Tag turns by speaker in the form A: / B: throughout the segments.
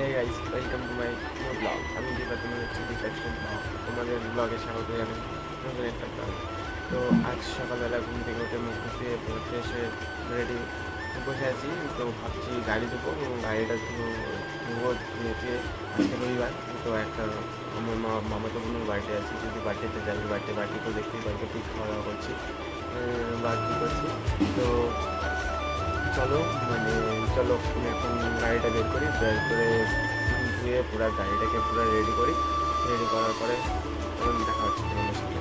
A: Hey guys, welcome to my new vlog. আমি দীপা, তুমি হচ্ছে দীপাক্ষণ। তোমাদের ব্লগে স্বাগত জানাই নতুন একটা ব্লগ। তো আজ সকালবেলা ঘুম থেকে উঠে মুখ ধুয়ে পড়তে এসে রেডি বসে আছি। তো ভাবছি গাড়ি দেবো, গাড়িটা ধুবো ধুয়ে আজকে রবিবার। তো একটা আমার মামাতো বোনের বাড়িতে আছি, যদি বাড়িতে যাবি বাড়িতে তো দেখতেই বাড়িতে ঠিক খাওয়া দাওয়া করছি বা কী করছি। তো চলো এখন গাড়িটা বের করি, বের করে ধুয়ে পুরো গাড়িটাকে পুরো রেডি করি। রেডি করার পরে তখন দেখা হচ্ছে তোমাদের সাথে।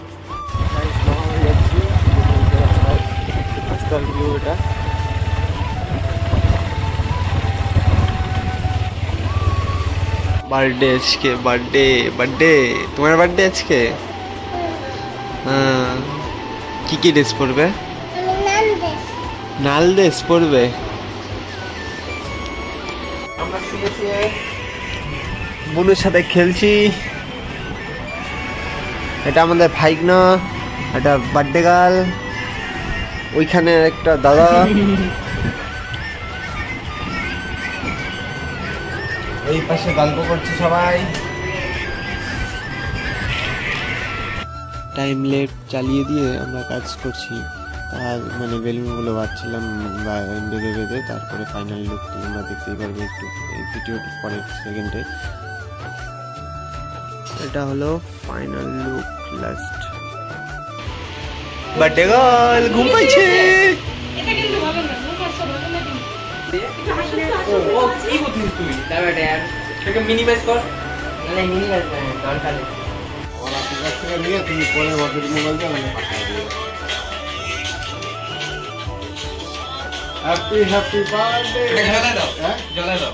A: যাচ্ছি রাস্তার ভিউ এটা। বার্থডে আজকে, বার্থডে তোমার বার্থডে আজকে। হ্যাঁ, কি ড্রেস পরবে? নাল ড্রেস পরবে। আমরা শুয়ে বোনের সাথে খেলছি। এটা আমাদের ভাইগনা, এটা বার্থডে গার্ল, ওইখানে একটা দাদা, এই পাশে গল্প করছে সবাই। টাইম লেট চালিয়ে দিয়ে আমরা কাজ করছি, আর মানে বেলুনগুলো বাঁধছিলাম বেঁধে তারপরে ফাইনাল লুকটি আমরা দেখতেই পারবো একটু এই ভিডিওটির পরের সেকেন্ডে। এটা হলো final look, last. Birthday girl ঘুম পাইছে।
B: এটা কিন্তু হবে না, মুখ আসছে হবে না কিন্তু। ও কি করছিস তুই? দাঁড়াটা यार, এটাকে মিনিমাইজ কর। না মিনিমাইজ না, দরকার নেই। ওরা ফোকাস করে নিয়ে তুমি পরে ওদের মোবাইল দিয়ে আমাকে পাঠিয়ে দিও। Happy birthday. এটা জ্বালা দাও, হ্যাঁ জ্বালা দাও।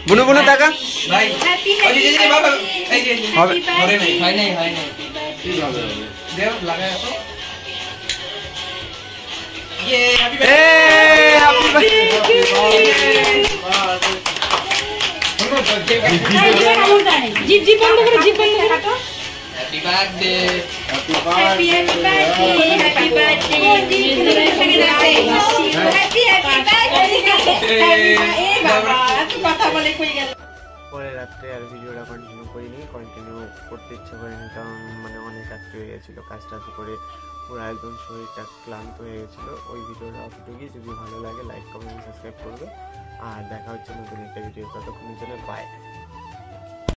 A: বুনু টাকা
B: ভাই হ্যাপি হ্যাপি বাবা, এই যে হবে ধরে নাই, হয় নাই কি হবে দেও লাগায় তো। ये हैप्पी बर्थडे, जीप बंद करो, हैप्पी बर्थडे, हैप्पी बर्थडे।
A: পরে রাত্রে আর ভিডিওটা কন্টিনিউ করতে ইচ্ছা করিনি, কারণ মানে অনেক রাত্রি হয়ে গেছিলো, কাজ টাজ করে পুরো একদম শরীরটা ক্লান্ত হয়ে গেছিলো। ওই ভিডিওটা অতটুকুই। যদি ভালো লাগে লাইক কমেন্ট সাবস্ক্রাইব করবে, আর দেখা হচ্ছে নতুন একটা ভিডিও। ততক্ষণের জন্য বাই।